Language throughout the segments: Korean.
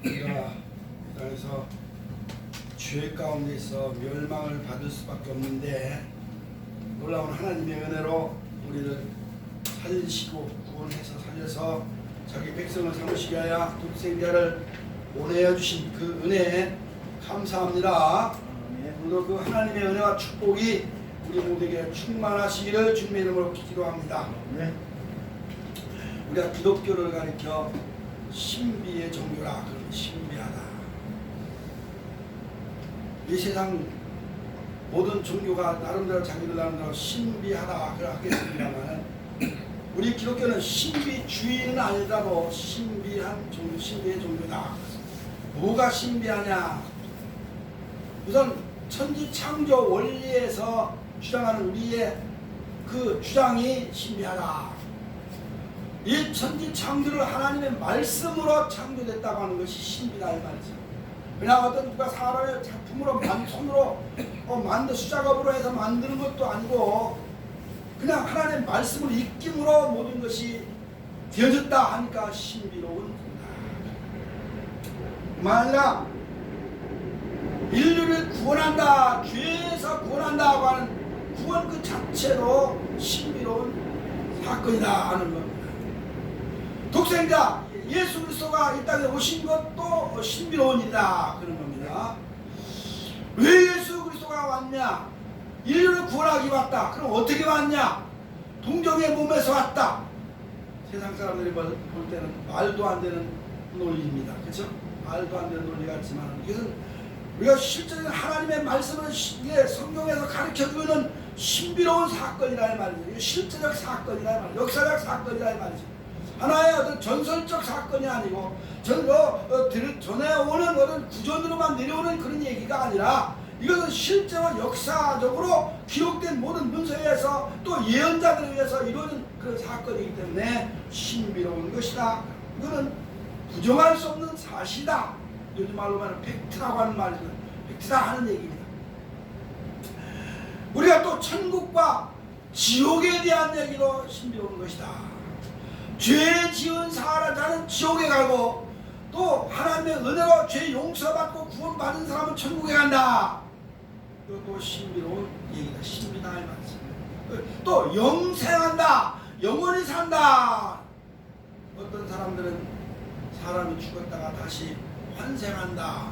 우리가 이 땅에서 죄 가운데서 멸망을 받을 수밖에 없는데 놀라운 하나님의 은혜로 우리를 살리시고 구원해서 살려서 자기 백성을 삼으시게 하여 독생자를 보내어 주신 그 은혜에 감사합니다. 오늘도 그 하나님의 은혜와 축복이 우리 모두에게 충만하시기를 주님의 이름으로 기도합니다. 우리가 기독교를 가리켜 신비의 종교라. 그런 신비하다. 이 세상 모든 종교가 나름대로 자기들 나름대로 신비하다 그러겠습니다만 우리 기독교는 신비주의는 아니더라도 신비한 종교, 신비의 종교다. 뭐가 신비하냐? 우선 천지창조 원리에서 주장하는 우리의 그 주장이 신비하다. 이 천지창조를 하나님의 말씀으로 창조됐다고 하는 것이 신비다 이 말이죠. 그냥 어떤 누가 사람의 작품으로 손으로 만든 수작업으로 해서 만드는 것도 아니고 그냥 하나님의 말씀을 입김으로 모든 것이 되어졌다 하니까 신비로운 겁니다. 만약 인류를 구원한다, 죄에서 구원한다고 하는 구원 그 자체로 신비로운 사건이다 하는 겁니다. 독생자 예수 그리스도가 이 땅에 오신 것도 신비로운 일이다 그런 겁니다. 왜 예수 그리스도가 왔냐? 인류를 구원하기 왔다. 그럼 어떻게 왔냐? 동정의 몸에서 왔다. 세상 사람들이 볼 때는 말도 안 되는 논리입니다. 그렇죠? 말도 안 되는 논리 같지만 이것은 우리가 실제로 하나님의 말씀을 성경에서 가르쳐주는 신비로운 사건이라 말이죠. 실제적 사건이라 말이죠. 역사적 사건이라 말이죠. 하나의 어떤 전설적 사건이 아니고 전에 오는 어떤 구전으로만 내려오는 그런 얘기가 아니라 이것은 실제로 역사적으로 기록된 모든 문서에서 또 예언자들에 의해서 이루어진 그런 사건이기 때문에 신비로운 것이다. 이거는 부정할 수 없는 사실이다. 요즘 말로 말하면 팩트라고 하는 말이죠. 팩트다 하는 얘기입니다. 우리가 또 천국과 지옥에 대한 얘기도 신비로운 것이다. 죄 지은 사람은 지옥에 가고 또 하나님의 은혜로 죄 용서받고 구원받은 사람은 천국에 간다. 이것도 신비로운 얘기다. 신비다 이 말이죠. 또 영생한다. 영원히 산다. 어떤 사람들은 사람이 죽었다가 다시 환생한다.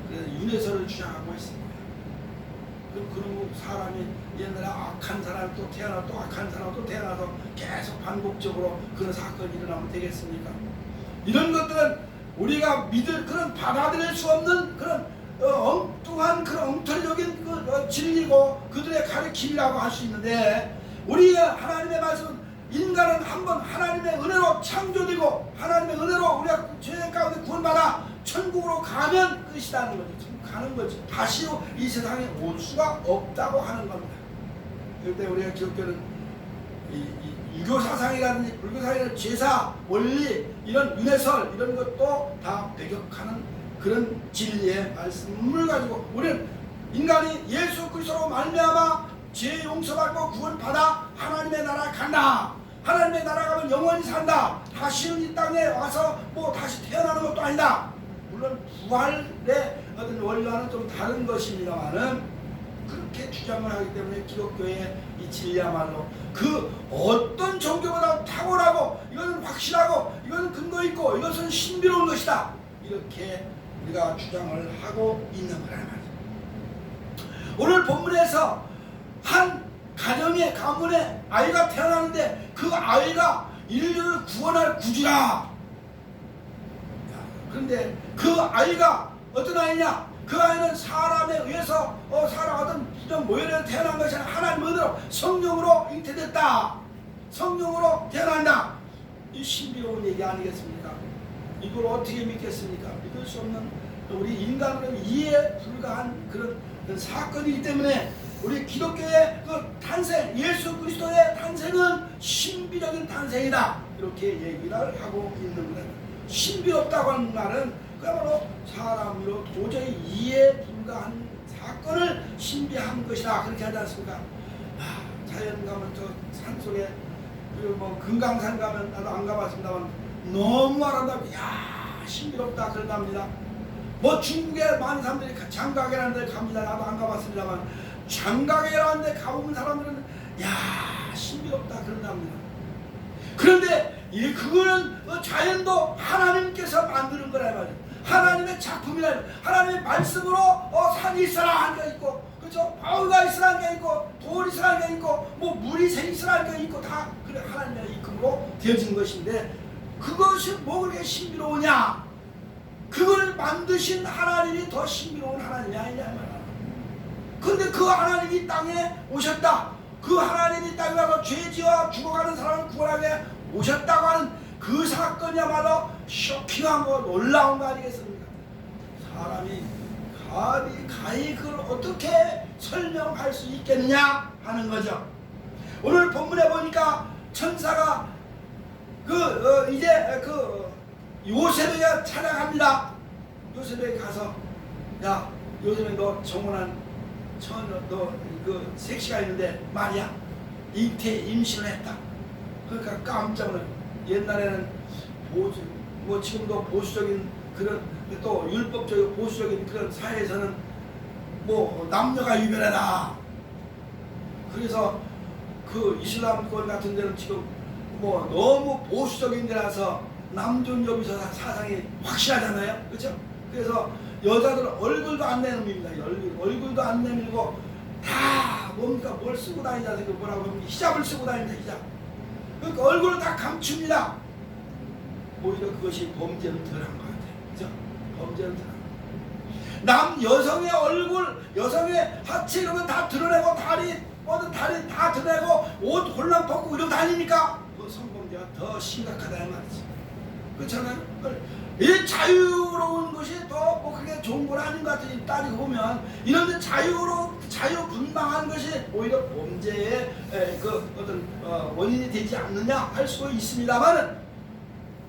그래서 윤회설을 주장하고 있습니다. 그리고 사람이 옛날에 악한 사람 또 태어나고 또 악한 사람 또 태어나서 계속 반복적으로 그런 사건이 일어나면 되겠습니까? 이런 것들은 우리가 믿을 그런 받아들일 수 없는 그런 엉뚱한 그런 엉터리적인 그 진리고 그들의 가르침이라고 할 수 있는데 우리의 하나님의 말씀은 인간은 한번 하나님의 은혜로 창조되고 하나님의 은혜로 우리가 죄 가운데 구원받아 천국으로 가면 끝이라는 거죠. 가는 거지. 다시 이 세상에 올 수가 없다고 하는 겁니다. 그때 우리가 기독교는 유교 사상이라든지 불교 사상이라든지 제사, 원리, 이런 윤회설 이런 것도 다 배격하는 그런 진리의 말씀을 가지고 우리는 인간이 예수 그리스도로 말미암아 죄 용서받고 구원받아 하나님의 나라에 간다. 하나님의 나라 가면 영원히 산다. 다시는 이 땅에 와서 뭐 다시 태어나는 것도 아니다. 물론 부활의 어떤 원리와는 좀 다른 것입니다만은 그렇게 주장을 하기 때문에 기독교의 이 진리야말로 그 어떤 종교보다 탁월하고 이것은 확실하고 이것은 근거 있고 이것은 신비로운 것이다. 이렇게 우리가 주장을 하고 있는 거란 말이에요. 오늘 본문에서 한 가문에 아이가 태어나는데 그 아이가 인류를 구원할 구주라. 그런데 그 아이가 어떤 아이냐? 그 아이는 사람에 의해서 사람 어떤 부정 모혈에 태어난 것이 아니라 하나님 은혜로 성령으로 잉태됐다. 성령으로 태어난다. 이 신비로운 얘기 아니겠습니까? 이걸 어떻게 믿겠습니까? 믿을 수 없는 우리 인간으로는 이해 불가한 그런 사건이기 때문에 우리 기독교의 그 탄생, 예수 그리스도의 탄생은 신비적인 탄생이다. 이렇게 얘기를 하고 있는 거예요. 신비롭다고 하는 말은 그야말로 사람으로 도저히 이해 불가한 사건을 신비한 것이다. 그렇게 하지 않습니까? 자연 가면 저 산속에 그리고 뭐 금강산 가면 나도 안 가봤습니다만 너무 아름답고 야 신비롭다 그런답니다. 뭐 중국에 많은 사람들이 장가게라는 데 갑니다. 나도 안 가봤습니다만 장가게라는 데 가보는 사람들은 야 신비롭다 그런답니다. 그런데 그거는 자연도 하나님께서 만드는 거라 말이에요. 하나님의 작품이라, 하나님의 말씀으로 산이 있으라 한 게 있고, 그렇죠? 바위가 있으라 한 게 있고, 돌이 있으라 한 게 있고, 뭐 물이 새 있으라 한 게 있고, 다 그래 하나님의 이름으로 되어진 것인데, 그것이 뭐 그렇게 신비로우냐? 그걸 만드신 하나님이 더 신비로운 하나님이 아니냐 말이야. 근데 그 하나님이 땅에 오셨다. 그 하나님이 땅에 와서 죄지어 죽어가는 사람을 구원하게 오셨다고 하는 그 사건이야말로 쇼킹하고 놀라운 거 아니겠습니까? 사람이 가히 그걸 어떻게 설명할 수 있겠느냐 하는 거죠. 오늘 본문에 보니까 천사가 이제 요셉에게 찾아갑니다. 요셉에게 가서 야 요셉에 너 정혼한 너 섹시가 있는데 말이야 임신을 했다. 그러니까 깜짝 놀라. 옛날에는 뭐 지금도 보수적인 그런 또 율법적이고 보수적인 그런 사회에서는 뭐 남녀가 유별하다. 그래서 그 이슬람권 같은 데는 지금 뭐 너무 보수적인 데라서 남존여비서 사상이 확실하잖아요. 그렇죠? 그래서 여자들 얼굴도 안 내밀입니다. 얼굴도 안 내밀고 다 뭡니까 뭘 쓰고 다니자. 뭐라고 하면 히잡을 쓰고 다닌다. 히잡. 그러니까 얼굴을 다 감춥니다. 오히려 그것이 범죄는 덜한 것 같아요. 그죠? 범죄는 덜한 것 같아요. 여성의 얼굴, 여성의 하체 이런 거 다 드러내고 다리 다 드러내고 옷 홀랑 벗고 이러고 다니니까 그 성범죄가 더 심각하다 이 말이지. 그렇잖아요? 이 자유로운 것이 더 뭐 그게 좋은 건 아닌 것 같아요. 따지고 보면 이런 자유분방한 것이 오히려 범죄의 그 어떤 원인이 되지 않느냐 할 수도 있습니다만은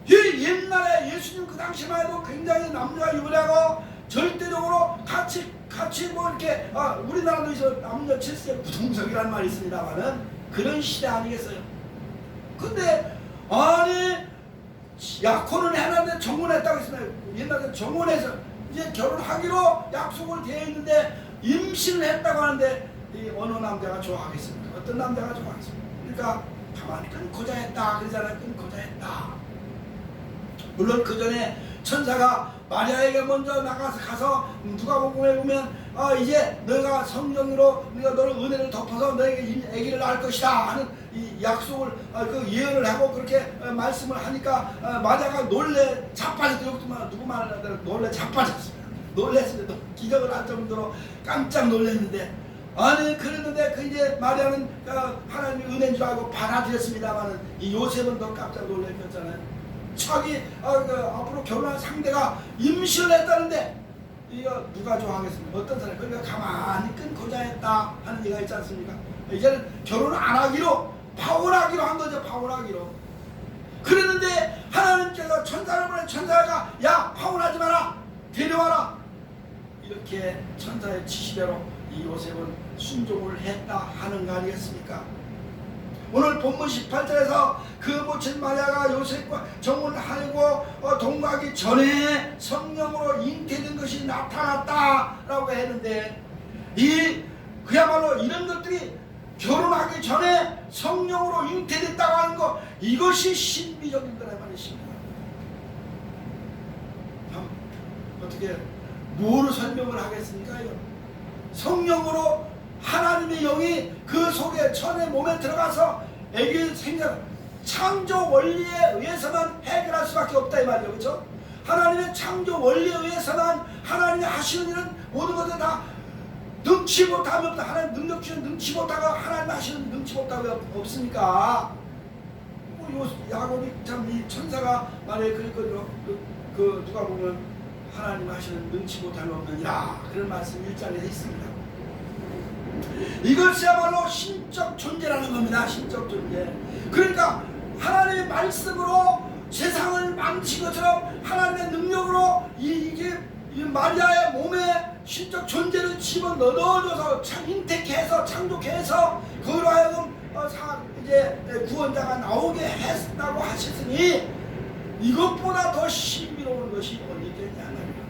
이 옛날에 예수님 그 당시만 해도 굉장히 남녀가 유별하고 절대적으로 같이 뭐 이렇게 우리나라도 있어 남녀 질서의 부동석이라는 말이 있습니다만은 그런 시대 아니겠어요? 근데 아니 약혼은 해놨는데 정혼했다고 했습니다. 옛날에 정혼해서 이제 결혼하기로 약속을 되어 있는데 임신을 했다고 하는데 이 어느 남자가 좋아하겠습니까? 어떤 남자가 좋아하겠습니까? 그러니까 가만히 끊고자 했다 그러잖아요. 끊고자 했다. 물론 그 전에 천사가 마리아에게 먼저 가서 누가복음에 보면 이제 너가 성령으로 네가 너를 은혜를 덮어서 너에게 아기를 낳을 것이다 하는 이 약속을 그 예언을 하고 그렇게 말씀을 하니까 마리아가 놀래 자빠졌어요. 누구 말을 하더라도 놀래 자빠졌어요. 놀랬을 때 기적을 할 정도로 깜짝 놀랐는데 아니 그랬는데 그 이제 마리아는 하나님의 은혜인 줄 알고 받아들였습니다만은 이 요셉은 더 깜짝 놀랐잖아요. 자기 앞으로 결혼할 상대가 임신을 했다는데 이거 누가 좋아하겠습니까? 어떤 사람 그러니까 가만히 끊고자 했다 하는 얘기가 있지 않습니까? 이제는 결혼을 안 하기로 파혼하기로 한 거죠. 파혼하기로. 그랬는데 하나님께서 천사를 보내 천사가 야 파혼하지 마라 데려와라 이렇게 천사의 지시대로 이 요셉은 순종을 했다 하는 거 아니겠습니까? 오늘 본문 18절에서 그 모친 마리아가 요셉과 정혼을 하고 동거하기 전에 성령으로 잉태된 것이 나타났다라고 했는데 그야말로 이런 것들이 결혼하기 전에 성령으로 잉태됐다고 하는 거 이것이 신비적인 거란 말이십니다. 어떻게 뭐로 설명을 하겠습니까? 성령으로 하나님의 영이 그 속에 천의 몸에 들어가서 아기를 생겨 창조 원리에 의해서만 해결할 수밖에 없다 이 말이에요. 그렇죠? 하나님의 창조 원리에 의해서만 하나님이 하시는 일은 모든 것을 다 능치 못함이 없다. 하나님 능력 주시는 능치 못하고 하나님 하시는 능치 못하고 없으니까 야곱이 참 이 천사가 말해 그랬거든요. 누가 보면 하나님 하시는 능치 못함이 없느니라 그런 말씀 1장에 있습니다. 이것이야말로 신적 존재라는 겁니다. 신적 존재. 그러니까 하나님의 말씀으로 세상을 망친 것처럼 하나님의 능력으로 이 마리아의 몸에 신적 존재를 집어넣어줘서 잉태해서 창조해서 그로 하여금 이제 구원자가 나오게 했다고 하셨으니 이것보다 더 신비로운 신비로운 것이 어디 있겠냐 말이야.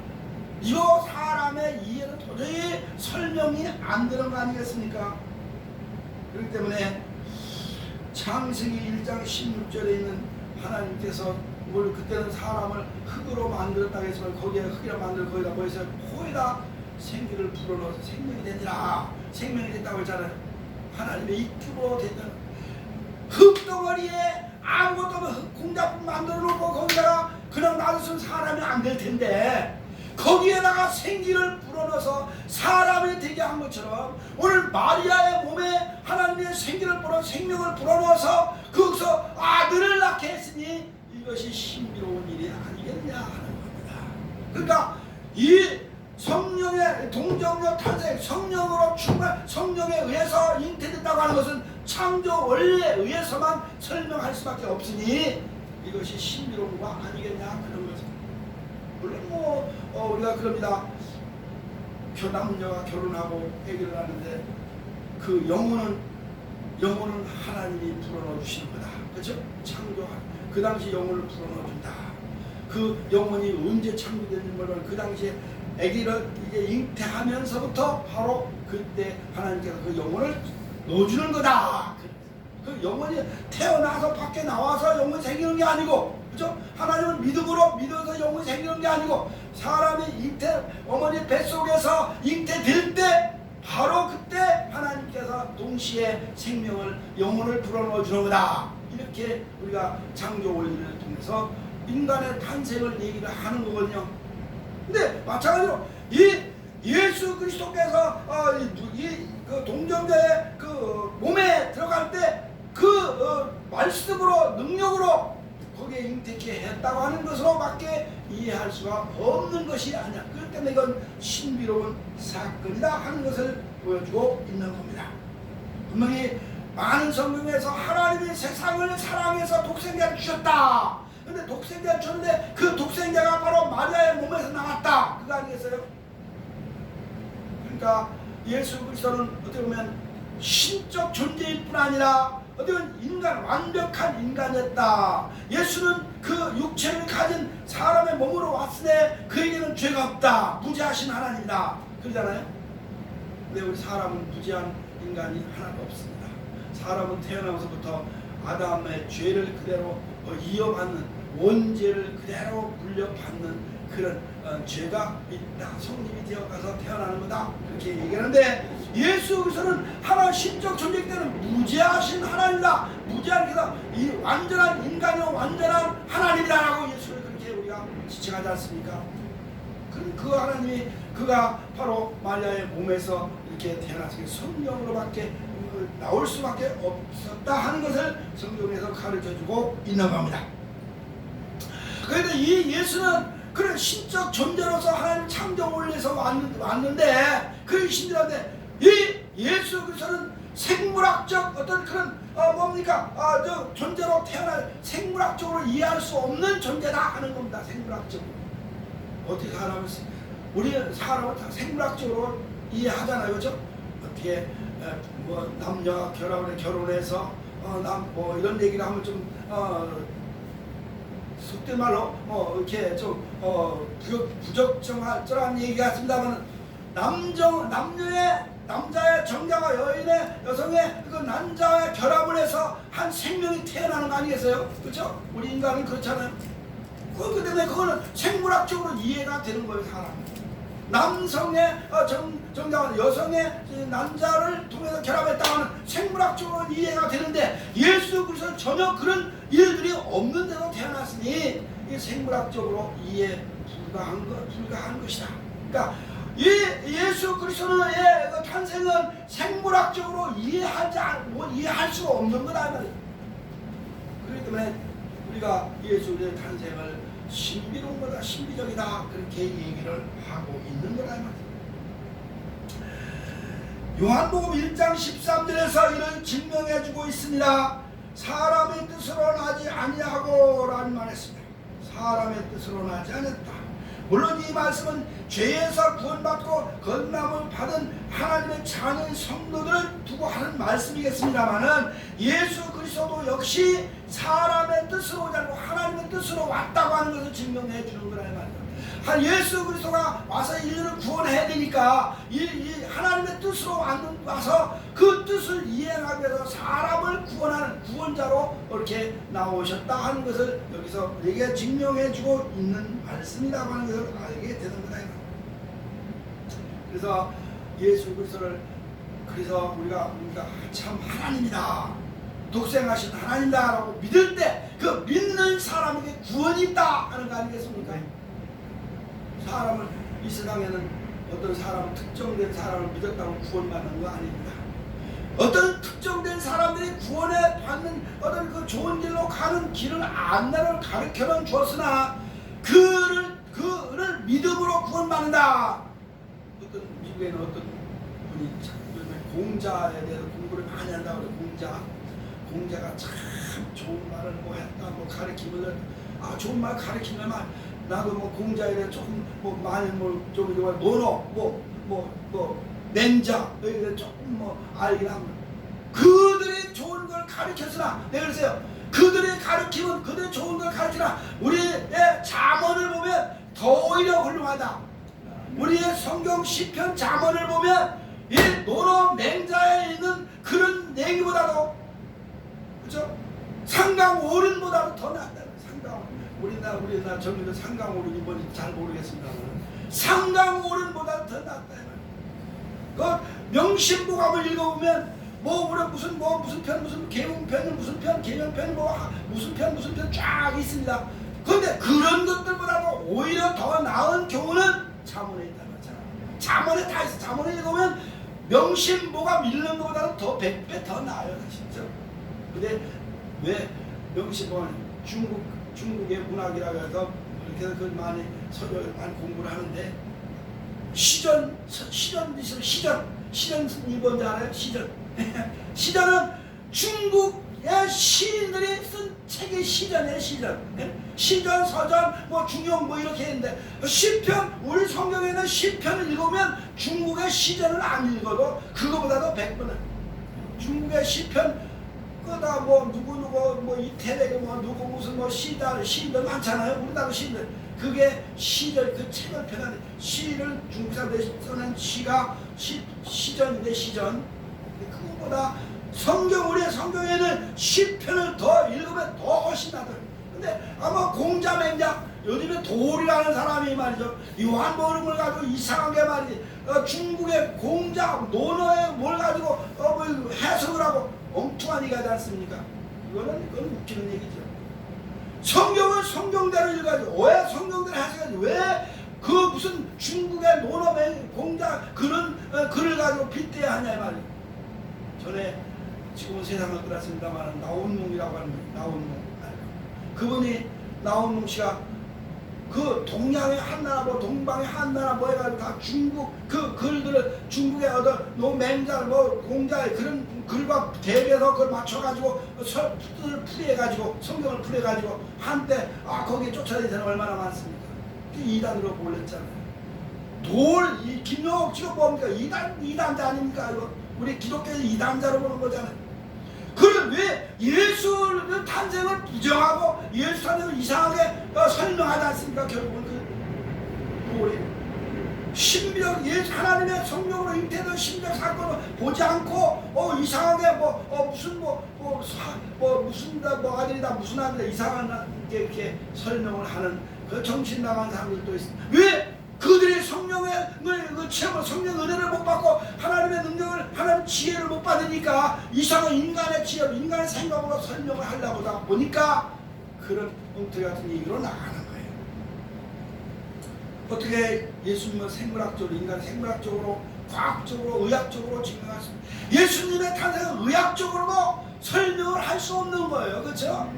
이거 사람의 이해는 도저히 설명이 안 되는 거 아니겠습니까? 그렇기 때문에 창세기 1장 16절에 있는 하나님께서 뭘 그때는 사람을 흙으로 만들었다고 했지만 거기에 흙이라 만들어 거기다 뭐 했어요? 코에다 생기를 불어넣어서 생명이 되니라. 생명이 됐다고 했잖아요. 하나님의 입주로 됐다는 흙덩어리에 아무것도 없는 공작품 만들어 놓고 거기다가 그냥 놔뒀으면 사람이 안 될 텐데 거기에다가 생기를 불어넣어서 사람이 되게 한 것처럼 오늘 마리아의 몸에 하나님의 생기를 생명을 불어넣어서 거기서 아들을 낳게 했으니 이것이 신비로운 일이 아니겠냐 하는 겁니다. 그러니까 이 성령의 동정녀 탄생, 성령으로 충만, 성령에 의해서 잉태됐다고 하는 것은 창조 원리에 의해서만 설명할 수밖에 없으니 이것이 신비로운 거 아니겠냐 그런 거죠. 물론 우리가 그럽니다. 남녀가 결혼하고 아기를 낳는데 그 영혼은 하나님이 불어넣어 주시는 거다. 그렇죠? 창조한 그 당시 영혼을 불어넣어 준다. 그 영혼이 언제 창조됐는지 몰라도 그 당시에 아기를 이제 잉태하면서부터 바로 그때 하나님께서 그 영혼을 넣어주는 거다. 그 영혼이 태어나서 밖에 나와서 영혼이 생기는 게 아니고, 그죠? 하나님은 믿음으로 믿어서 영혼이 생기는 게 아니고, 사람이 어머니 뱃속에서 잉태될 때 바로 그때 하나님께서 동시에 영혼을 불어넣어 주는 거다. 이렇게 우리가 창조 원리를 통해서 인간의 탄생을 얘기를 하는 거거든요. 근데 마찬가지로 이 예수 그리스도께서 그 동정자의 그 몸에 들어갈 때 그 말씀으로 능력으로 거기에 잉태케 했다고 하는 것으로밖에 이해할 수가 없는 것이 아니야. 그렇기 때문에 이건 신비로운 사건이다 하는 것을 보여주고 있는 겁니다. 분명히 많은 성경에서 하나님이 세상을 사랑해서 독생자를 주셨다. 근데 독생자를 줬는데 그 독생자가 바로 마리아의 몸에서 나왔다. 그거 아니겠어요? 그러니까 예수 그리스도는 어떻게 보면 신적 존재일 뿐 아니라 어떻게 보면 완벽한 인간이었다. 예수는 그 육체를 가진 사람의 몸으로 왔으니 그에게는 죄가 없다. 무죄하신 하나님이다. 그러잖아요. 근데 우리 사람은 무죄한 인간이 하나도 없습니다. 사람은 태어나면서부터 아담의 죄를 그대로 이어받는, 원죄를 그대로 물려받는 그런 죄가 있다. 성립이 되어가서 태어나는 거다. 그렇게 얘기하는데 예수 그리스도는 하나님 신적 존재이기 때문에 무죄하신 하나님이다. 무죄한 게다. 이 완전한 인간이요 완전한 하나님이라고 예수를 그렇게 우리가 지칭하지 않습니까? 그 하나님이 그가 바로 마리아의 몸에서 이렇게 태어나서 성령으로밖에 나올 수밖에 없었다 하는 것을 성경에서 가르쳐주고 있는 겁니다. 그런데 이 예수는 그런 신적 존재로서 하나님 창조 원리에서 왔는데 그 신들한테 이 예수 그리스도는 생물학적 어떤 그런 저 존재로 태어날 생물학적으로 이해할 수 없는 존재다 하는 겁니다. 생물학적으로 어떻게 우리 사람은 다 생물학적으로 이해하잖아요, 그렇죠? 어떻게 남녀가 결혼해서 이런 얘기를 하면 좀 속된 말로 이렇게 좀 부적절한 얘기 같습니다만 남자의 정자와 여성의 그 남자의 결합을 해서 한 생명이 태어나는 거 아니겠어요? 그렇죠? 우리 인간은 그렇잖아요. 그렇기 때문에 그거는 생물학적으로 이해가 되는 거예요, 사람. 남성의 정자와 여성의 남자를 통해서 결합했다고 하는 생물학적으로 이해가 되는데 예수 그리스도는 전혀 그런 일들이 없는 데로 태어났으니 이 생물학적으로 이해 불가한 것이다. 그러니까 이 예수 그리스도의 탄생은 생물학적으로 이해할 수가 없는 거다 말이에요. 그렇기 때문에 우리가 예수의 탄생을 신비로운 거다, 신비적이다 그렇게 얘기를 하고 있는 거라 말이에요. 요한복음 1장 13절에서 이를 증명해주고 있습니다. 사람의 뜻으로 나지 아니하고 라는 말했습니다. 사람의 뜻으로 나지 않았다. 물론 이 말씀은 죄에서 구원받고 건남을 받은 하나님의 자녀의 성도들을 두고 하는 말씀이겠습니다만은 예수 그리스도도 역시 사람의 뜻으로 오지 않고 하나님의 뜻으로 왔다고 하는 것을 증명해 주는 거라 말이에요. 예수 그리스도가 와서 인류를 구원해야 되니까 이 하나님의 뜻으로 와서 그 뜻을 이행하기 위해서 사람을 구원하는 구원자로 이렇게 나오셨다 하는 것을 여기서 우리에게 증명해 주고 있는 말씀이라고 하는 것을 알게 되는 거다. 그래서 예수 그리스도를 그래서 우리가 참 하나님이다, 독생하신 하나님이다라고 믿을 때 그 믿는 사람에게 구원이 있다 하는 거 아니겠습니까? 사람을 이 세상에는 어떤 사람 특정된 사람을 믿었다고 구원받는 거 아닙니다. 어떤 특정된 사람들이 구원에 받는 어떤 그 좋은 길로 가는 길을 안내를 가르쳐는 주었으나 그를 믿음으로 구원받는다. 어떤 미국에는 어떤 분이 공자에 대해서 공부를 많이 한다고 그래요. 공자가 참 좋은 말을 뭐 했다, 뭐 가르치면 좋은 말 가르치면 나도 뭐 공자에 대해 조금 뭐 많이 좀 논어 뭐 맹자 여기에 조금 뭐 알긴 합니다. 그들이 좋은 걸 가르쳤으나 내가 그랬어요. 그들이 가르치면 그들이 좋은 걸 가르치나 우리의 잠언을 보면 더 오히려 훌륭하다. 우리의 성경 시편 잠언을 보면 이 논어 맹자에 있는 그런 내기보다도 그렇죠? 상강오륜보다도 더 낫다. 우리나라 젊은이들 상강오륜이 뭔지 잘 모르겠습니다. 상강오륜보다 더 낫다. 그 명심보감을 읽어보면 무슨 편 무슨 계몽편 무슨 편 계명편 무슨 편 쫙 있습니다. 그런데 그런 것들보다도 오히려 더 나은 교훈은 잠언에 있다는 거잖아. 잠언에 다 있어. 잠언에 읽으면 명심보감 읽는 것보다도 더 100배 더 나아요, 진짜. 근데 왜 명심보감 중국의 문학이라고 해서 이렇게 해서 그 많이 서적을 많이 공부를 하는데 시전 읽은 줄 알아요? 시전은 중국의 시인들이 쓴 책이 시전이에요. 시전, 서전, 중용 이렇게 했는데 시편, 우리 성경에는 시편을 읽으면 중국의 시전을 안 읽어도 그거보다도 100번 중국의 시편 그다 누구 이태백이 누구 무슨 시인들 많잖아요. 우리나라 시인들 그게 시를 그 책을 펴는 시를 중국 사람들이 쓰는 시가 시전인데 시전. 그거보다 우리의 성경에는 시편을 더 읽으면 더 훨씬 나아요. 근데 아마 공자 맹자 요즘에 도리라는 사람이 말이죠. 요한복음을 가지고 이상하게 말이지 중국의 공자 논어에 뭘 가지고 해석을 하고 엉뚱한 얘기 하지 않습니까? 그건 웃기는 얘기죠. 성경은 성경대로 읽어야지. 왜 성경대로 해석하지? 왜 그 무슨 중국의 논어 공자 그런 글을 가지고 빗대야 하냐 말이에요. 전에 지금은 세상을 떠났습니다만 나온몽이라고 하는 나온몽 그분이 나온몽 씨가 그 동양의 한 나라 동방의 한 나라 해가지고 다 중국 그 글들을 중국의 어떤 맹자 공자의 그런 글과 대비해서 그걸 맞춰가지고 뜻을 풀이해가지고 성경을 풀이해가지고 한때 거기에 쫓아다니는 사람 얼마나 많습니까? 이단으로 몰렸잖아요. 이 김용옥 지금 뭡니까? 이단자 아닙니까? 이거 우리 기독교에서 이단자로 보는 거잖아요. 그걸 왜 예수의 탄생을 부정하고 예수 탄생을 이상하게 설명하지 않습니까? 결국은 신비적 하나님의 성령으로 잉태된 신비적 사건을 보지 않고 이상하게 아들이다 무슨 아들이다 이상한 이렇게 설명을 하는 그 정신 나간 사람들도 있습니다. 왜? 그들이 성령의 체험을 성령 은혜를 못 받고 하나님의 능력을 하나님 지혜를 못 받으니까 이상한 인간의 지혜 인간의 생각으로 설명을 하려고 하다 보니까 그런 엉터리 같은 얘기로 나가는 거예요. 어떻게 예수님은 생물학적으로 인간 생물학적으로 과학적으로 의학적으로 증명했습니다. 예수님의 탄생은 의학적으로도 설명을 할 수 없는 거예요. 그렇죠?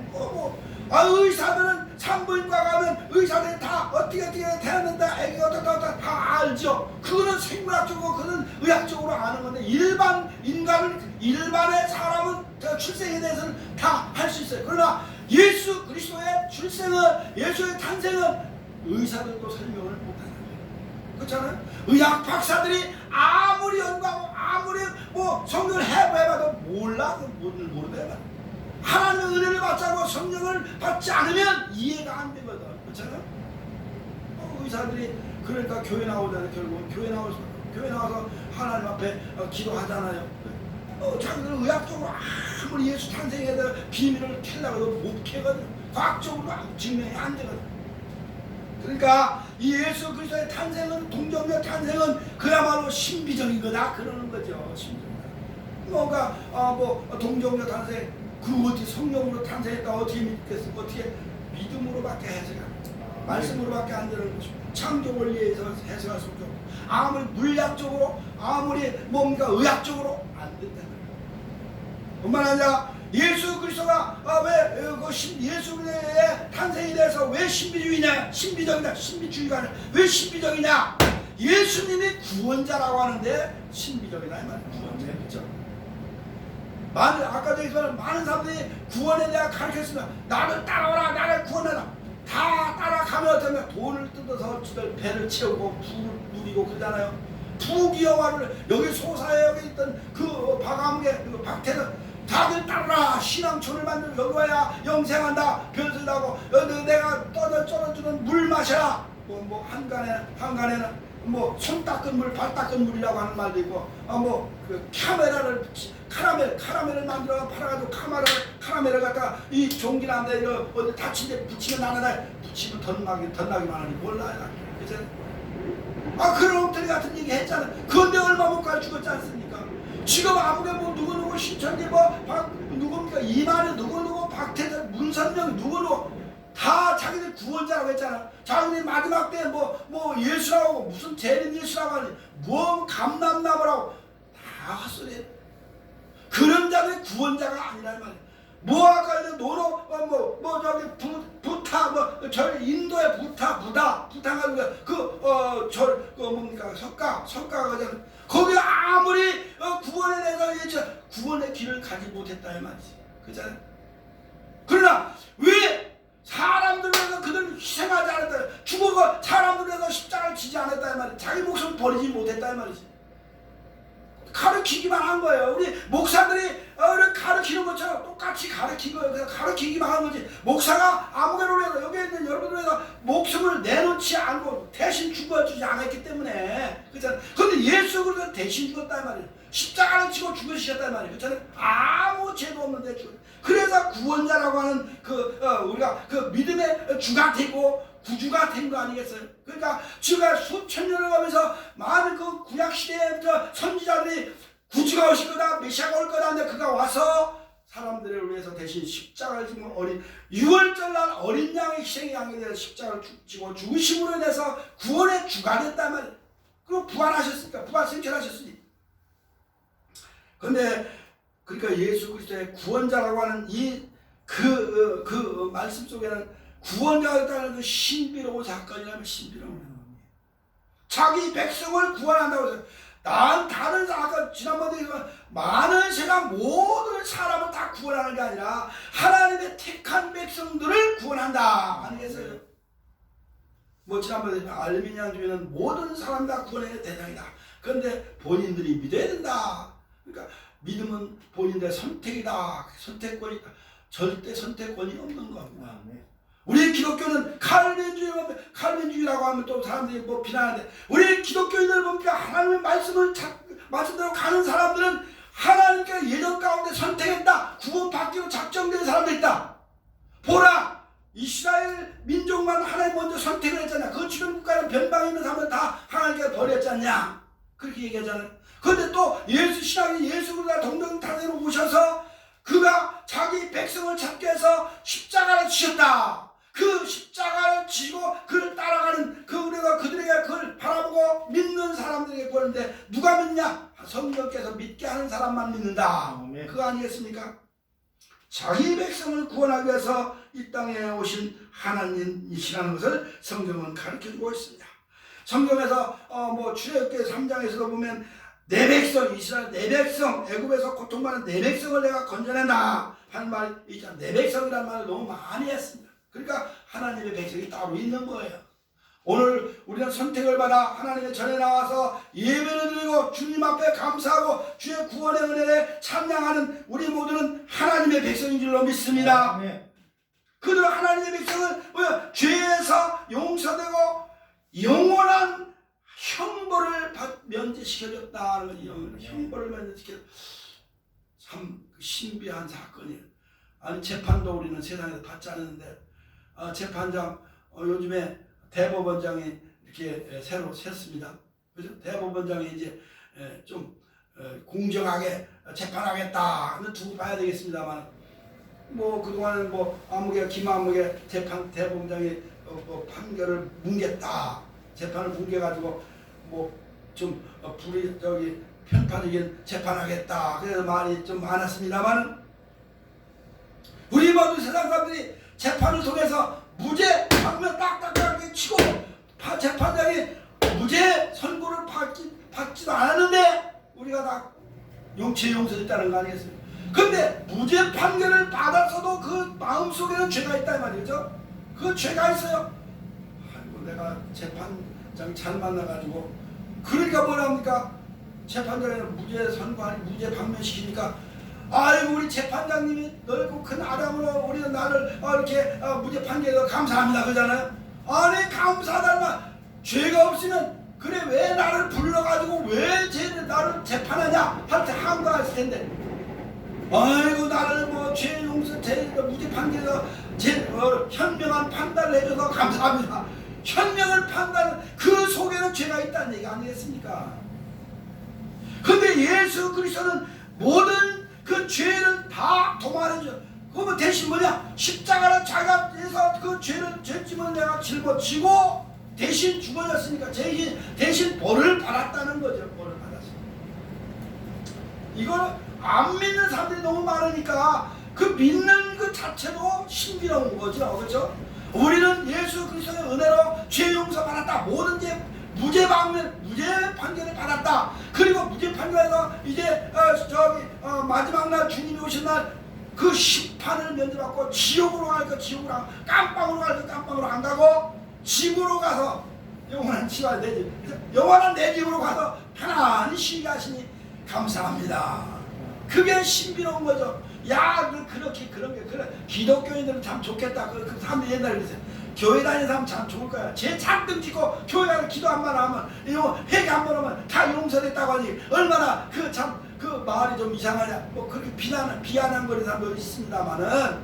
의사들은 산부인과 가면 의사들이 다 어떻게 되었는데 애기가 어떻다 다 알죠. 그거는 생물학적으로 그거는 의학적으로 아는 건데 일반의 사람은 출생에 대해서는 다 할 수 있어요. 그러나 예수 그리스도의 출생은 예수의 탄생은 의사들도 설명을 못하는 거예요. 그렇잖아요. 의학 박사들이 아무리 연구하고 아무리 성경을 해봐도 모르대요. 하나님의 은혜를 받지 않고 성령을 받지 않으면 이해가 안 되거든. 그렇잖아요? 의사들이 그러니까 교회 나오잖아요. 결국은 교회 나와서 하나님 앞에 기도하잖아요. 자기들은 의학적으로 아무리 예수 탄생에 대한 비밀을 캘려고 해도 못 캐거든. 과학적으로 증명이 안 되거든. 그러니까 이 예수 그리스도의 탄생은, 동정녀 탄생은 그야말로 신비적인 거다 그러는 거죠. 신비적이다. 뭔가 동정녀 탄생, 그 어떻게 성령으로 탄생했다 어떻게 믿겠어? 어떻게 믿음으로밖에 해석이 안 돼. 말씀으로밖에 안 되는 것입니다. 창조 원리에 서 해석할 수 없죠. 아무리 물리학적으로, 아무리 뭔가 의학적으로 안 된다는 거예요. 뿐만 아니라 예수 그리스도가 예수의 탄생에 대해서 왜 신비주의냐? 신비주의가 아니라 왜 신비적이냐? 예수님이 구원자라고 하는데 신비적이다 이 말이에요. 구원자, 그렇죠? 아까도 얘기했지만 많은 사람들이 구원에 대한 가르쳤습니다. 나를 따라오라, 나를 구원해라. 다 따라가면 어쩌면 돈을 뜯어서 지들 배를 채우고 부를 누리고 그러잖아요. 부귀영화를 여기 소사에 여기 있던 그 박아무개 그 박태는 다들 따르라, 신앙촌을 만들고 여기 와야 영생한다, 변수다고 내가 떠들어주는 물 마셔라. 한간에는 손 닦은 물, 발 닦은 물이라고 하는 말도 있고, 그 카라멜을 만들어 팔아가지고 카라멜을 갖다가 이 종기나 데 어디 다친 데 붙이면 나는 붙이면 덧나기만 하니 몰라요. 그죠? 그런 엉터리 같은 얘기 했잖아. 그런데 얼마 못 가서 죽었지 않습니까? 지금 아무개 누구누구 신천지 누굽니까? 이만희 누구누구 박태선 문선명 누구누구 다 자기들 구원자라고 했잖아. 자기들 마지막 때 예수라고 무슨 재림 예수라고 하니 뭐 감남나무라고 다 헛소리. 그런 자들이 구원자가 아니란 말이야. 아까 노노 부타 인도의 부타가 석가가 거기 아무리 구원에 대해서 구원의 길을 가지 못했다 이 말이지. 그잖아. 그러나 왜 사람들을 위해서 그들을 희생하지 않았다, 죽어가 사람들을 위해서 십자가를 지지 않았다 이 말이야. 자기 목숨을 버리지 못했다 이 말이지. 가르치기만 한 거예요. 우리 목사들이 가르치는 것처럼 똑같이 가르친 거예요. 그냥 가르치기만 한 거지. 목사가 아무개로 해서 여기 있는 여러분들 위해서 목숨을 내놓지 않고 대신 죽어주지 않았기 때문에. 그렇잖아요. 그런데 예수 그리스도 대신 죽었단 말이에요. 십자가를 치고 죽으셨단 말이에요. 그렇잖아요. 아무 죄도 없는데 죽었어요. 그래서 구원자라고 하는 우리가 그 믿음의 주가 되고 구주가 된 거 아니겠어요? 그러니까 지금 수천 년을 가면서 많은 그 구약시대의 선지자들이 구주가 오실 거다, 메시아가 올 거다 하는데 그가 와서 사람들을 위해서 대신 십자가를 지고 6월절 날 어린 양의 희생의 양에 대해서 십자가를 지고 죽으심으로 인해서 구원의 주가 됐단 말이에요. 그리고 부활하셨으니까, 부활 생철하셨으니. 근데 그러니까 예수 그리스도의 구원자라고 하는 그 말씀 속에는 구원자가 있다는 그 신비로운 사건이라면 신비로운 겁니다. 자기 백성을 구원한다고 해서 다른 아까 지난번에 얘기했지만 많은 세상 모든 사람을 다 구원하는 게 아니라 하나님의 택한 백성들을 구원한다 아니겠어요? 지난번에 알미니안 주에는 모든 사람 다 구원의 대상이다. 그런데 본인들이 믿어야 된다. 그러니까 믿음은 본인의 선택이다. 선택권이다. 절대 선택권이 없는 겁니다. 우리 기독교는 칼빈주의라고 하면 또 사람들이 비난하는데, 우리 기독교인들 보니까 하나님의 말씀대로 가는 사람들은 하나님께서 예전 가운데 선택했다, 구원받기로 작정된 사람도 있다. 보라, 이스라엘 민족만 하나님 먼저 선택을 했잖아. 그 주변 국가는 변방에 있는 사람은 다 하나님께서 버렸지 않냐, 그렇게 얘기하잖아요. 그런데 또 신앙이 예수 그리스도가 동정탄생으로 오셔서 그가 자기 백성을 찾기 위해서 십자가를 지셨다. 그 십자가를 지고 그를 따라가는 우리가 그들에게 그걸 바라보고 믿는 사람들에게 보는데 누가 믿냐? 성령께서 믿게 하는 사람만 믿는다. 그거 아니겠습니까? 자기 백성을 구원하기 위해서 이 땅에 오신 하나님이시라는 것을 성경은 가르쳐주고 있습니다. 성경에서 출애굽기 3장에서도 보면 내 백성, 이스라엘 내 백성, 애굽에서 고통받는 내 백성을 내가 건져낸다 하는 말이 있잖아요. 내 백성이라는 말을 너무 많이 했습니다. 그러니까 하나님의 백성이 따로 있는 거예요. 오늘 우리는 선택을 받아 하나님의 전에 나와서 예배를 드리고 주님 앞에 감사하고 주의 구원의 은혜에 찬양하는 우리 모두는 하나님의 백성인 줄로 믿습니다. 아멘. 그들 하나님의 백성은 뭐야? 죄에서 용서되고 영원한 형벌을 면제시켜줬다는 거예요. 형벌을 면제시켜. 참 신비한 사건이에요. 아니 재판도 우리는 세상에서 받지 않았는데 재판장 요즘에 대법원장이 이렇게 새로 샜습니다. 그죠? 대법원장이 이제 좀 공정하게 재판하겠다. 두고 봐야 되겠습니다만 뭐 그동안은 뭐 김아무개 재판 대법원장이 판결을 뭉갰다. 재판을 뭉개가지고 뭐 좀 편파적인 재판하겠다. 그래서 말이 좀 많았습니다만 우리 모두 세상 사람들이 재판을 통해서 무죄 하면 딱딱하게 치고 재판장이 무죄 선고를 받지도 않았는데 우리가 다 죄 용서했다는 거 아니겠습니까? 근데 무죄 판결을 받았어도 그 마음속에는 죄가 있다 이 말이죠. 그 죄가 있어요. 아이고 내가 재판장 잘 만나가지고 그러니까 뭐랍니까? 재판장에는 무죄 선고하니 무죄 방면시키니까 아이고 우리 재판장님이 넓고 큰 아담으로 우리는 나를 이렇게 무죄 판결해서 감사합니다 그러잖아요. 아니 감사하다는 말 죄가 없으면 그래 왜 나를 불러가지고 왜 나를 재판하냐 할 때 한가했을 텐데 아이고 나를 뭐 죄 용서 무죄 판결해서 현명한 판단을 해줘서 감사합니다. 현명한 판단 그 속에는 죄가 있다는 얘기 아니겠습니까? 근데 예수 그리스도는 모든 그 죄를 다 도말해줘. 그러면 대신 뭐냐? 십자가를 자기가 해서 그 죄짐을 내가 짊어지고 대신 죽어졌으니까 대신 벌을 받았다는 거죠. 벌을 받았어요. 이걸 안 믿는 사람들이 너무 많으니까 그 믿는 그 자체도 신비로운 거죠. 그렇죠? 우리는 예수 그리스도의 은혜로 죄 용서 받았다. 모든 무죄 판결을 받았다. 그리고 무죄 판결에서 이제 마지막 날 주님이 오신 날 그 심판을 면제받고 지옥으로 갈 거 지옥으로 깜빵으로 갈 거 깜빵으로 안 가고 집으로 가서 영원한 집안 내 집, 영원한 내 집으로 가서 편안히 쉬게 하시니 감사합니다. 그게 신비로운 거죠. 야, 그렇게 그런 게 그래. 기독교인들은 참 좋겠다. 그 사람들이 옛날에 그랬어요. 교회 다니는 사람 참 좋을 거야. 죄 잔뜩 짓고 교회 가서 기도 한 번 하면 이거 회개 한 번 하면 다 용서됐다고 하니 얼마나 그 말이 좀 이상하냐. 뭐 그렇게 비아난 거리는 사람도 있습니다만은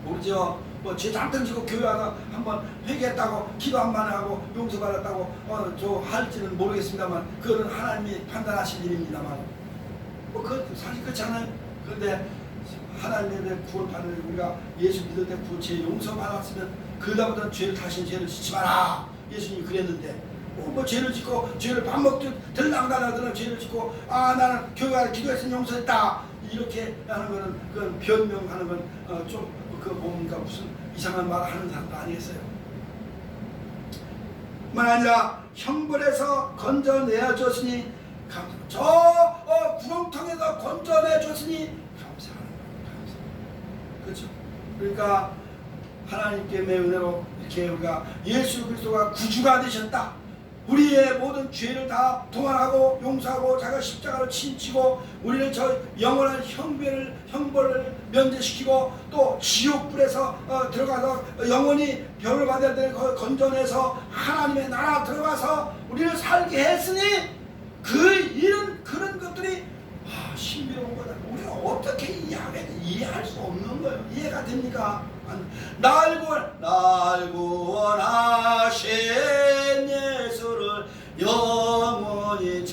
모르죠. 뭐 죄 잔뜩 짓고 교회 와서 한번 회개했다고 기도 한 번 하고 용서받았다고 저 할지는 모르겠습니다만 그거는 하나님이 판단하실 일입니다만 뭐 그 사실 그렇지 않아요. 그런데 하나님의 구원받는 우리가 예수 믿을 때 죄 용서받았으면 그다음부터 다시는 죄를 짓지 마라. 예수님이 그랬는데 뭐 죄를 짓고 죄를 밥 먹듯 들락날락들은 죄를 짓고 나는 교회 가서 기도했으니 용서했다 이렇게 하는 거는 그건 변명하는 건 좀 뭔가 무슨 이상한 말 하는 사람도 아니겠어요. 뿐만 아니라 형벌에서 건져내어 줬으니 저 구렁텅에서 건져내 줬으니 감사하는 거예요. 그렇죠. 그러니까 하나님께 은혜로 이렇게 우리가 예수 그리스도가 구주가 되셨다. 우리의 모든 죄를 다 도말하고 용서하고 자기가 십자가를 치고 우리는 저 영원한 형벌을 면제시키고 또 지옥불에서 들어가서 영원히 벌을 받아야 될 걸 건져내서 하나님의 나라 들어가서 우리를 살게 했으니 그런 것들이 신비로운 거다. 우리가 어떻게 이해할 수 없는 거예요. 이해가 됩니까? 날 구원하신 예수를 영원히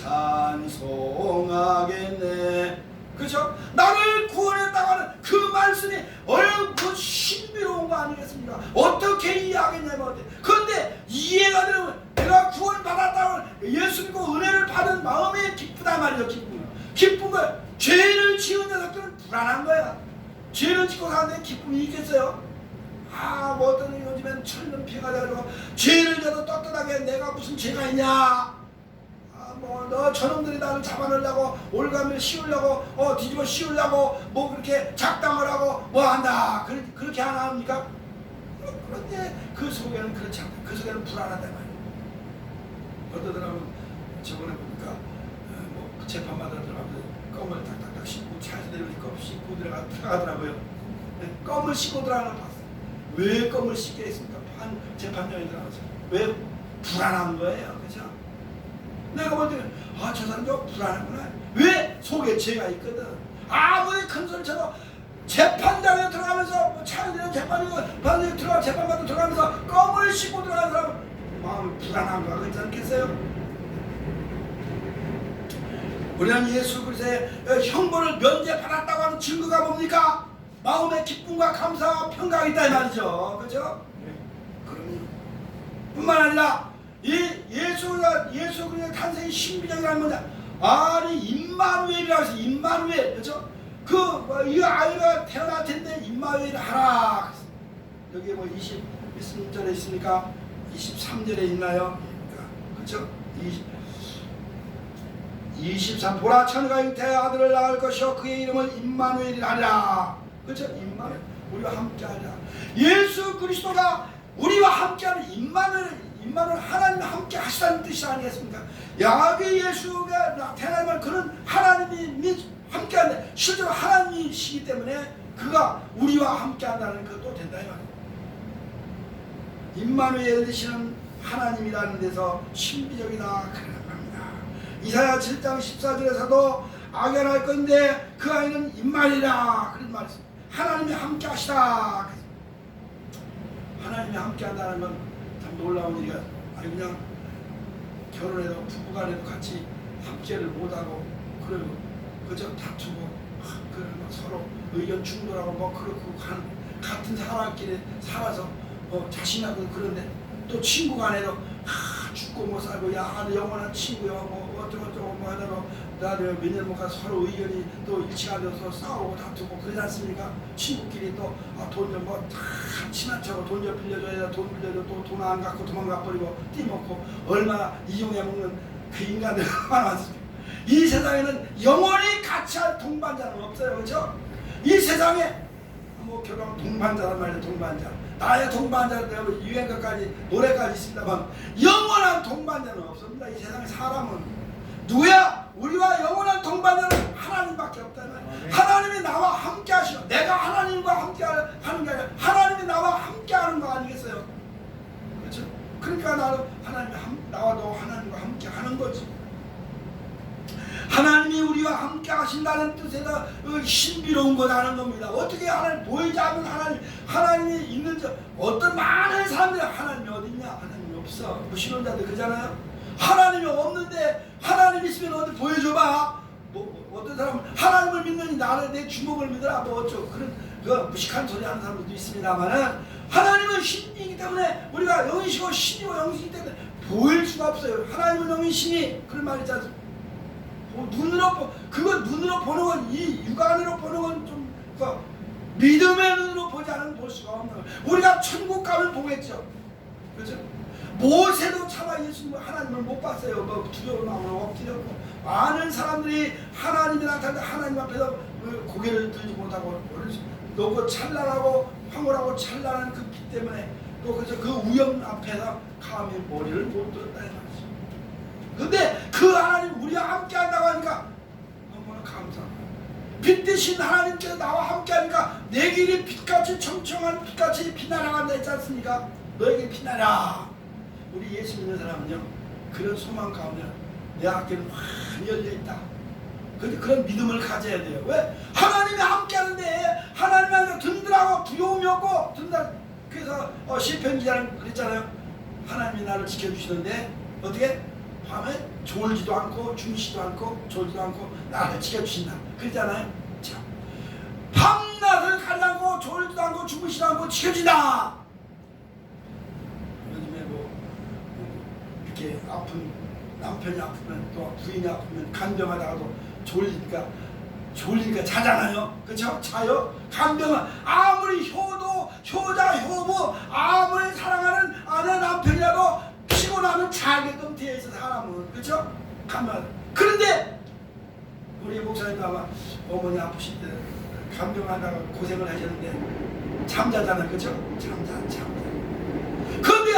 찬송하겠네. 그렇죠? 나를 구원했다고 하는 그 말씀이 얼마나 신비로운 거 아니겠습니까? 어떻게 이해하겠냐면 그런데 이해가 되면 내가 구원받았다고 예수 믿고 은혜를 받은 마음이 기쁘다 말이죠. 기쁜 거야. 죄를 지은 녀석들은 불안한 거야. 죄를 짓고 사는데 기쁨이 있겠어요? 뭐 어떤 요즘엔 철면 피가 돼가지고 죄를 져도 떳떳하게 내가 무슨 죄가 있냐. 너 저놈들이 나를 잡아내려고 올가미를 씌우려고 뒤집어 씌우려고 뭐 그렇게 작당을 하고 뭐 한다. 그렇게 하나 합니까? 그런데 그 속에는 그렇지 않다. 그 속에는 불안하단 말이에요. 어떤 사람은 저번에 보니까 뭐 재판받아 들어가면서 껌을 딱딱딱 씹고 차에서 내려오니 껌 씹고 들어가더라고요. 껌을 씹고 들어가는 걸 봤어요. 왜 껌을 씹게 했습니까? 재판장이 들어가서 왜 불안한 거예요, 그죠? 내가 볼 때는 저 사람 좀 불안하구나. 왜? 속에 죄가 있거든. 아무리 큰 소리 쳐도 재판장에 들어가면서 뭐 차이는 재판장에 들어가 재판받고 들어가면서 껌을 씹고 들어가는 사람은 마음이 불안한 거 그렇지 않겠어요? 우리는 예수 그리스도의 형벌을 면제받았다고 하는 증거가 뭡니까? 마음의 기쁨과 감사와 평강이 있다 이 말이죠. 그렇죠? 그럼요. 뿐만 아니라 이 예수 그리스도의 탄생의 신비적이라는 뭐냐? 아니 임마누엘이라고 해서 임마누엘 그렇죠? 이 아이가 태어날 텐데 임마누엘 하라. 여기 뭐 21절에 있으니까 23절에 있나요? 그렇죠? 23 보라 처녀가 잉태하여 아들을 낳을 것이요 그의 이름을 임마누엘이라 하리라. 그렇죠? 임마누엘 우리와 함께하리라. 예수 그리스도가 우리와 함께하는 임마누엘 하나님과 함께 하시다는 뜻이 아니겠습니까? 야곱의 예수가 태어나면 그는 하나님이 함께하는데 실제로 하나님이시기 때문에 그가 우리와 함께한다는 것도 된다 이 말이에요. 임마누엘 되시는 하나님이라는 데서 신비적이다 그러는 겁니다. 이사야 7장 14절에서도 악연할 건데 그 아이는 임마누엘이라 그런 말이 있습니다. 하나님이 함께 하시다. 하나님이 함께 한다는 건 참 놀라운 일이야. 아니 그냥 결혼해도 부부간에도 같이 함께를 못하고 그러고 그저 다투고 그러고 서로 의견 충돌하고 뭐 그렇고 같은 사람끼리 살아서 자신하고 그런데 또 친구 간에도 죽고 못 살고 야 영원한 친구야 뭐 어쩌고저쩌고 뭐 하다가 나를 몇 년 못 가서 서로 의견이 또 일치가 안 돼서 싸우고 다투고 그러지 않습니까? 친구끼리 또 돈 좀 뭐 다 친한 척하고 돈 좀 빌려줘야 돈 빌려줘 또 돈 안 갖고 도망가 버리고 띠먹고 얼마나 이용해 먹는 그 인간들 많았습니다. 이 세상에는 영원히 같이 할 동반자는 없어요. 그렇죠? 이 세상에 뭐 결혼 동반자란 말이에요. 동반자 나의 동반자는 유행가까지 노래까지 있습니다만 영원한 동반자는 없습니다. 이 세상에 사람은 누구야? 우리와 영원한 동반자는 하나님밖에 없다는 말이에요. 하나님이 나와 함께 하시고 내가 하나님과 함께 하는 게 아니라 하나님이 나와 함께 하는 거 아니겠어요? 그렇죠? 그러니까 나와도 하나님과 함께 하는 거지. 하나님이 우리와 함께 하신다는 뜻에서 신비로운 거라는 겁니다. 어떻게 하나님 보이지 않는 하나님이 있는지 어떤 많은 사람들이 하나님이 어딨냐? 하나님이 없어. 무신론자들 그러잖아요. 하나님이 없는데 하나님 있으면 어디 보여줘봐. 어떤 사람은 하나님을 믿느니 나를 내 주먹을 믿으라 뭐 어쩌고 그런 무식한 소리 하는 사람들도 있습니다만은 하나님은 신이기 때문에 우리가 영이시고 신이고 영이시기 때문에 보일 수가 없어요. 하나님은 영이시니 그런 말 있지 않습니까? 눈으로 보는 건 이 육안으로 보는 건 좀 믿음의 눈으로 보지 않으면 볼 수가 없는 거예요. 우리가 천국 가면 보겠죠. 그렇죠? 모세도 차마 예수님 하나님을 못 봤어요. 뭐 두려운 마음으로 엎드렸고 많은 사람들이 하나님이 나타날 때 하나님 앞에서 고개를 들지 못하고 너무 찬란하고 황홀하고 찬란한 그 빛 때문에 또 그래서 그 위험 앞에서 감히 머리를 못 들었다 이 말이죠. 근데 그 하나님 우리와 함께 한다고 하니까 너무나 감사합니다. 빛 대신 하나님께서 나와 함께 하니까 내 길이 빛같이 청청한 빛같이 빛나나간다 했지 않습니까? 너에게 빛나라. 우리 예수 믿는 사람은요 그런 소망 가운데 내 앞길은 많이 열려있다. 그런 믿음을 가져야 돼요. 왜? 하나님이 함께 하는데 하나님한테 든든하고 두려움이 없고 든든. 그래서 시편 기자는 그랬잖아요. 하나님이 나를 지켜주시는데 어떻게? 밤에 졸지도 않고 주무시지도 않고 졸지도 않고 나를 지켜주신다. 그러잖아요. 자, 밤낮을 갈라고 졸지도 않고 주무시지도 않고 지켜준다. 요즘에 이렇게 아픈 남편이 아프면 또 부인이 아프면 간병하다가도 졸리니까 자잖아요. 그렇죠? 자요. 간병은 아무리 효자, 효부 아무리 사랑하는 아내 남편이라도 피곤하면 자게끔 되어 있어 사람은. 그렇죠? 가면 그런데 우리 목사님도 아마 어머니 아프실 때 간병하다가 고생을 하셨는데 잠자잖아요. 그렇죠? 잠자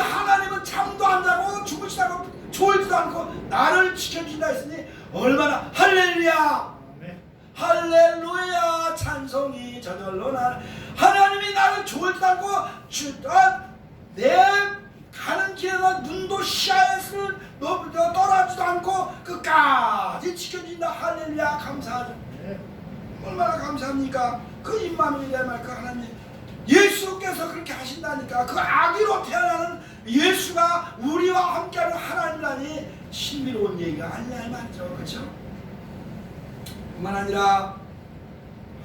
하나님은 잠도 안 자고 주무시지 않고 졸지도 않고 나를 지켜주신다 했으니 얼마나 할렐루야 할렐루야 찬송이 저절로 나 하나님이 나를 졸지도 않고 내 가는 길에서 눈도 시야에서 떠나지도 않고 끝까지 지켜준다. 할렐루야 감사하죠. 얼마나 감사합니까? 그 임마누엘이야 말까 하나님 예수께서 그렇게 하신다니까. 그 아기로 태어나는 예수가 우리와 함께하는 하나님이라니 신비로운 얘기가 아니냐 이 말이죠. 그렇죠? 뿐만 아니라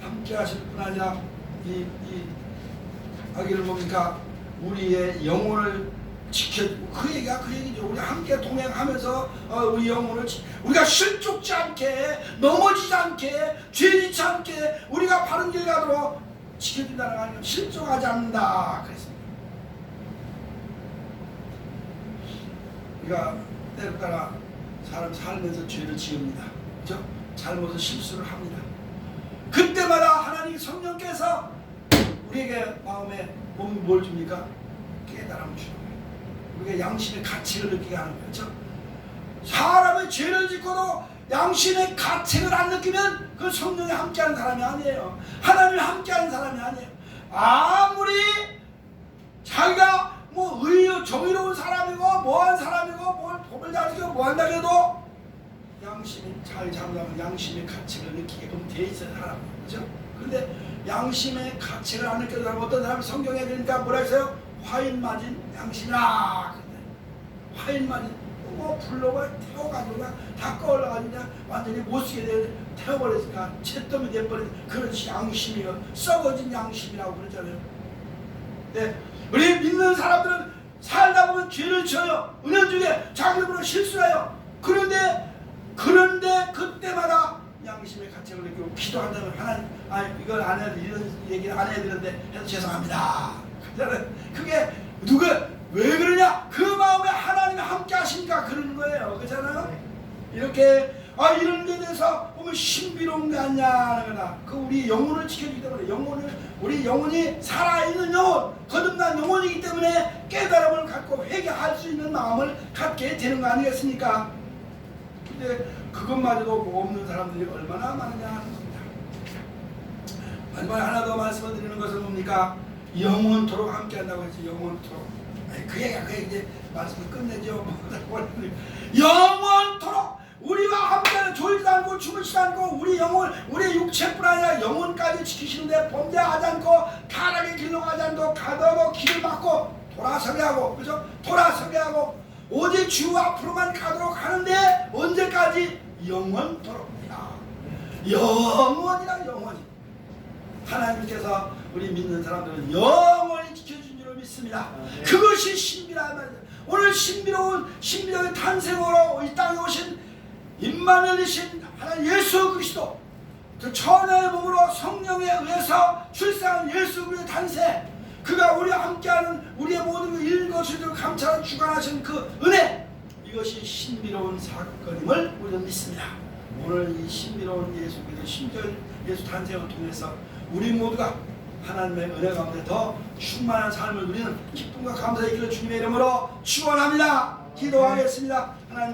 함께 하실 뿐 아니라 이 아기를 뭡니까? 우리의 영혼을 지켜주고 그 얘기가 그 얘기죠. 우리 함께 동행하면서 우리 영혼을 우리가 실족지 않게 넘어지지 않게 죄짓지 않게 우리가 바른 길 가도록 지켜준다는 거 아니면 실족하지 않는다 그랬습니다. 우리가 때로 따라 사람 살면서 죄를 지읍니다. 그렇죠? 잘못을 실수를 합니다. 그때마다 하나님 성령께서 우리에게 마음에 뭘 줍니까? 깨달음을 주는 거예요. 우리가 양심의 가책을 느끼게 하는 거예요. 그렇죠? 사람의 죄를 짓고도 양심의 가책을 안 느끼면 그 성령이 함께하는 사람이 아니에요. 하나님이 함께하는 사람이 아니에요. 아무리 자기가 뭐 정의로운 사람이고 뭐한 사람이고 뭘 법을 잘 지키고 뭐한다 해도 양심이 잘 잘못하면 양심의 가책을 느끼게끔 돼 있어야 사람. 그렇죠? 그런데 양심의 가책을 안 느끼는 사람 어떤 사람이 성경에 그러니까 뭐라 했어요? 화인 맞은 양심이라. 화인 맞은 뭐 불러가 태워가지고 그냥 다 꺼올라가지고 그냥 완전히 못쓰게 돼 태워버렸으니까 채덤이 돼버린 그런 양심이요. 썩어진 양심이라고 그러잖아요. 네, 우리 믿는 사람들은 살다 보면 죄를 지어요. 은연중에 자기들은 실수해요. 그런데 그때마다 양심의 가책을 느끼고 기도한다면 하나님 이걸 안 해도 이런 얘기를 안 해야 되는데 해서 죄송합니다. 그게 왜 그러냐? 그 마음에 하나님이 함께 하시니까 그러는 거예요. 그렇잖아요? 이렇게 이런 데 대해서 보면 신비로운 게 아니냐 거다. 그 우리 영혼을 지켜주기 때문에 우리 영혼이 살아있는 영혼, 거듭난 영혼이기 때문에 깨달음을 갖고 회개할 수 있는 마음을 갖게 되는 거 아니겠습니까? 근데 그것마저도 없는 사람들이 얼마나 많으냐 하는 겁니다. 마지막에 하나 더 말씀을 드리는 것은 뭡니까? 영원토록 함께한다고 했지. 영원토록. 그 얘기가 이제 말씀을 끝내죠. 영원토록 우리와 함께하는 졸지도 않고 주무시지 않고 우리 영혼, 우리 육체뿐 아니라 영혼까지 지키시는데 범죄하지 않고 타락의 길로 가지 않고 가더도 길을 막고 돌아서게 하고, 그죠? 돌아서게 하고 오직 주 앞으로만 가도록 하는데 언제까지? 영원토록이다. 영원이다. 영원히 하나님께서 우리 믿는 사람들은 영원히 지켜준 줄로 믿습니다. 그것이 신비란 말이에요. 오늘 신비로운 탄생으로 이 땅에 오신 임마누엘이신 하나님 예수 그리스도, 그 천의 몸으로 성령에 의해서 출생한 예수 그리스도의 탄생, 그가 우리와 함께하는 우리의 모든 일거수를 감찰하고 주관하신 그 은혜, 이것이 신비로운 사건임을 우리는 믿습니다. 오늘 이 신비로운 예수 그리스도 신비로운 예수 탄생을 통해서 우리 모두가 하나님의 은혜 가운데 더 충만한 삶을 누리는 기쁨과 감사의 길을 주님의 이름으로 축원합니다. 기도하겠습니다. 하나님